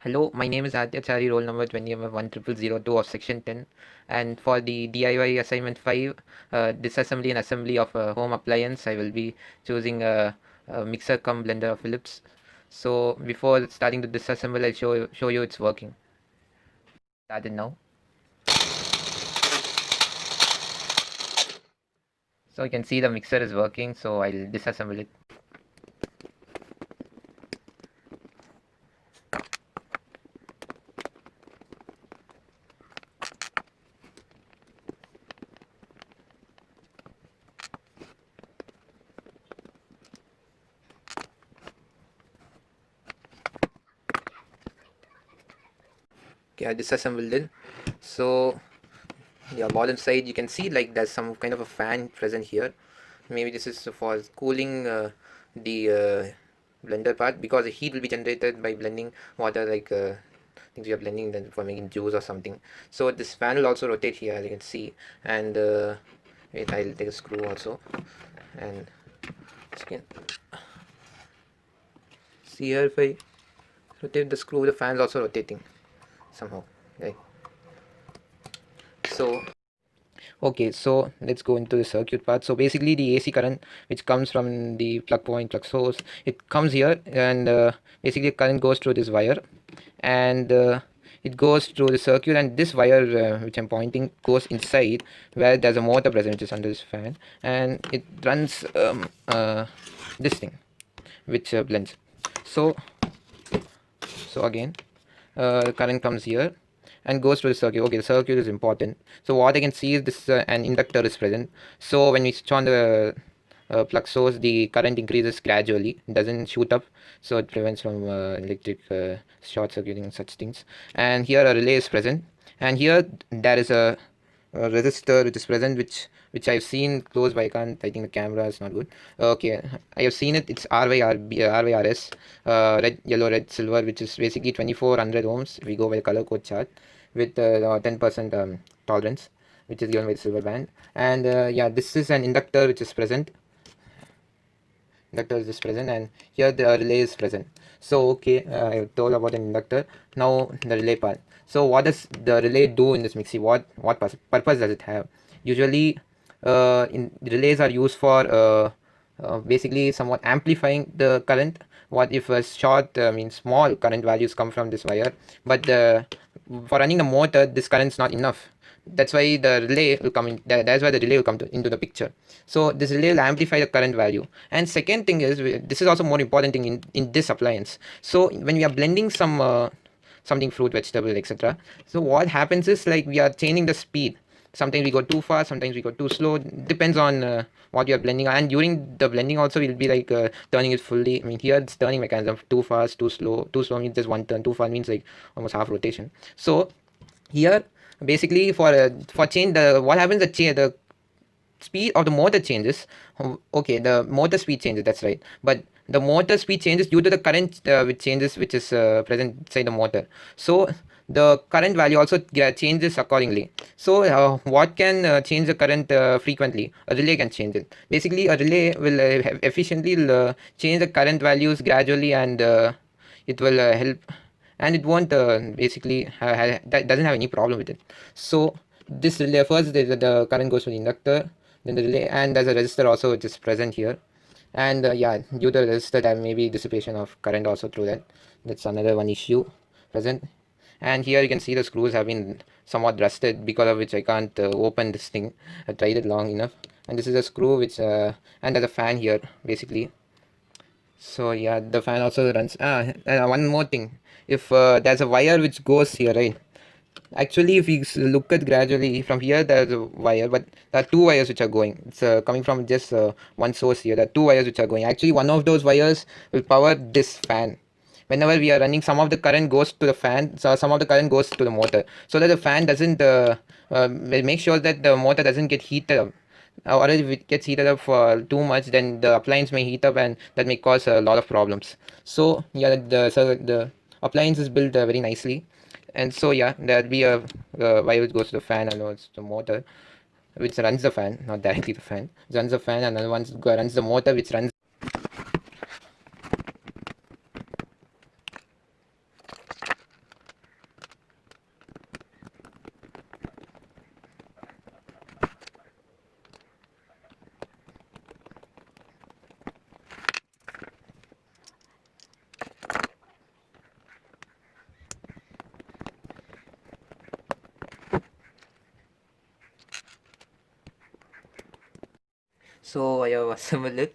Hello, my name is Aditya Chari, roll number 20MF10002 of Section 10. And for the DIY assignment 5, disassembly and assembly of a home appliance, I will be choosing a mixer cum blender of Philips. So before starting to disassemble, I'll show you it's working. Started now. So you can see the mixer is working, so I'll disassemble it. Okay, I disassembled it. So the bottom side, you can see like there's some kind of a fan present here. Maybe this is for cooling the blender part, because the heat will be generated by blending water, like things we are blending then for making juice or something. So this fan will also rotate here, as you can see. And wait, I'll take a screw also, and you can see here, if I rotate the screw, the fan is also rotating somehow, right? So okay, so let's go into the circuit part. So basically the AC current which comes from the plug source, it comes here, and basically current goes through this wire, and it goes through the circuit, and this wire which I'm pointing goes inside where there's a motor present which is under this fan, and it runs this thing which blends. So again, the current comes here and goes to the circuit. Okay, the circuit is important. So what I can see is this an inductor is present. So when we switch on the plug source, the current increases gradually, it doesn't shoot up, so it prevents from electric short circuiting, such things. And here a relay is present, and here there is a resistor which is present, which I've seen close by. I think the camera is not good. Okay, I have seen it. It's RYRS, red, yellow, red, silver, which is basically 2400 ohms if we go by the color code chart, with 10% tolerance, which is given by the silver band. And yeah, this is an inductor which is present. Inductor is present, and here the relay is present. So okay, I told about an inductor. Now the relay part. So what does the relay do in this mixie? What purpose does it have? Usually in relays are used for basically somewhat amplifying the current. What if a short means small current values come from this wire, but for running the motor this current is not enough. That's why the relay will come in. That's why the relay will come into the picture. So this relay will amplify the current value. And second thing is, this is also more important thing in this appliance. So when we are blending some something, fruit, vegetable, etc., so what happens is, like, we are changing the speed. Sometimes we go too fast, sometimes we go too slow, depends on what you are blending. And during the blending also, we'll be like turning it fully. I mean, here it's turning mechanism, too fast, too slow. Too slow means just one turn, too fast means like almost half rotation. So here basically for change, the what happens, the speed of the motor changes. Okay, the motor speed changes, that's right, but the motor speed changes due to the current which changes, which is present inside the motor. So the current value also changes accordingly. So what can change the current frequently? A relay can change it. Basically a relay will efficiently change the current values gradually, and it will help, and it won't basically that doesn't have any problem with it. So this relay, first the current goes to the inductor, then the relay, and there's a resistor also which is present here. And yeah, due to the resistor there may be dissipation of current also through that. That's another one issue present. And here you can see the screws have been somewhat rusted, because of which I can't open this thing. I tried it long enough. And this is a screw which and there's a fan here basically. So yeah, the fan also runs. One more thing, if there's a wire which goes here, right? Actually, if you look at gradually from here, there's a wire, but there are two wires which are going. It's coming from just one source here. There are two wires which are going. Actually, one of those wires will power this fan. Whenever we are running, some of the current goes to the fan, so some of the current goes to the motor, so that the fan doesn't make sure that the motor doesn't get heated up. Or if it gets heated up for too much, then the appliance may heat up, and that may cause a lot of problems. So yeah, the appliance is built very nicely. And so yeah, there'll be a wire which goes to the fan, and it's the motor which runs the fan, not directly the fan, runs the fan, and another one runs the motor which runs. So I have assembled it.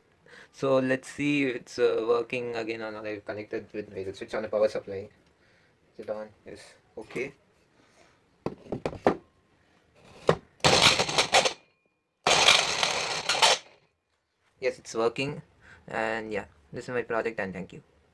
So let's see if it's working again or not. I've connected with the switch on the power supply. Is it on? Yes. Okay. Yes, it's working. And yeah, this is my project, and thank you.